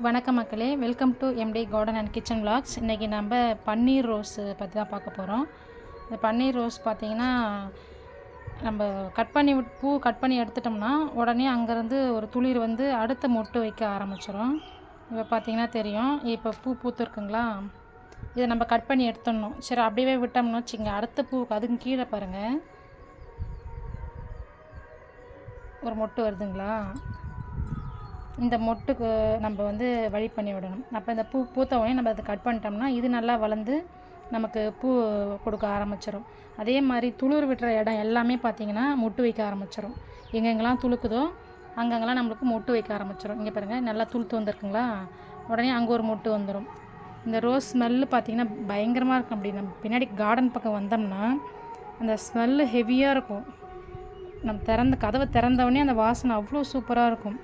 வணக்கம் மக்களே, welcome to MD garden and kitchen vlogs. இன்றைக்கி நம்ம பன்னீர் ரோஸ் பற்றி தான் பார்க்க போகிறோம். இந்த பன்னீர் ரோஸ் பார்த்திங்கன்னா, நம்ம பூ கட் பண்ணி எடுத்துட்டோம்னா உடனே அங்கேருந்து ஒரு துளிர் வந்து அடுத்த மொட்டு வைக்க ஆரம்பிச்சிடும். இப்போ பார்த்திங்கன்னா தெரியும், இப்போ பூ பூத்துருக்குங்களா, இதை நம்ம கட் பண்ணி எடுத்துடணும். சரி, அப்படியே விட்டோம்னு வச்சுங்க, அடுத்த பூவுக்கு அதுக்கு கீழே பாருங்கள் ஒரு மொட்டு வருதுங்களா. இந்த மொட்டுக்கு நம்ம வந்து வழி பண்ணி விடணும். அப்போ இந்த பூ பூத்த உடனே நம்ம அதை கட் பண்ணிட்டோம்னா இது நல்லா வளர்ந்து நமக்கு பூ கொடுக்க ஆரம்பிச்சிடும். அதே மாதிரி துளிர் விட்டுற இடம் எல்லாமே பார்த்திங்கன்னா மொட்டு வைக்க ஆரம்பிச்சிடும். எங்கெங்கெல்லாம் துளுக்குதோ அங்கங்கெல்லாம் நம்மளுக்கு மொட்டு வைக்க ஆரம்பிச்சிடும். இங்கே பாருங்கள், நல்லா துளுத்து வந்துருக்குங்களா, உடனே அங்கே ஒரு மொட்டு வந்துடும். இந்த ரோஸ் ஸ்மெல்லு பார்த்திங்கன்னா பயங்கரமாக இருக்கும். அப்படி நம்ம பின்னாடி கார்டன் பக்கம் வந்தோம்னா அந்த ஸ்மெல்லு ஹெவியாக இருக்கும். நம்ம கதவை திறந்தவொடனே அந்த வாசனை அவ்வளோ சூப்பராக இருக்கும்.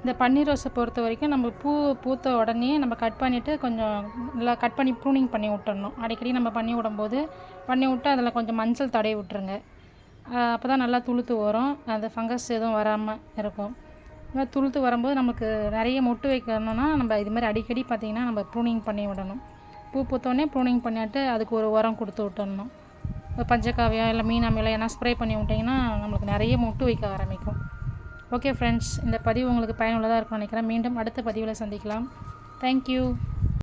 இந்த பன்னீர் ரோஸை பொறுத்த வரைக்கும் நம்ம பூ பூத்த உடனே நம்ம கட் பண்ணிவிட்டு கொஞ்சம் நல்லா கட் பண்ணி ப்ரூனிங் பண்ணி விட்டுறணும். அடிக்கடி நம்ம பண்ணி விடும்போது பண்ணி விட்டு அதில் கொஞ்சம் மஞ்சள் தடவி விட்டுருங்க. அப்போ தான் நல்லா துளுத்து வரும், அது ஃபங்கஸ் எதுவும் வராமல் இருக்கும். இந்த துளுத்து வரும்போது நமக்கு நிறைய மொட்டு வைக்கணும்னா நம்ம இதுமாதிரி அடிக்கடி பார்த்திங்கன்னா நம்ம ப்ரூனிங் பண்ணி விடணும். பூ பூத்தோடனே ப்ரூனிங் பண்ணிவிட்டு அதுக்கு ஒரு உரம் கொடுத்து விட்டுடணும். பஞ்சகாவியம் இல்லை மீனாமிலம் ஏன்னா ஸ்ப்ரே பண்ணி விட்டிங்கன்னா நம்மளுக்கு நிறைய மொட்டு வைக்க ஆரம்பிக்கும். ஓகே ஃப்ரெண்ட்ஸ், இந்த பதிவு உங்களுக்கு பயனுள்ளதாக இருக்கும்னு நினைக்கிறேன். மீண்டும் அடுத்த பதிவில் சந்திக்கலாம். தேங்க்யூ.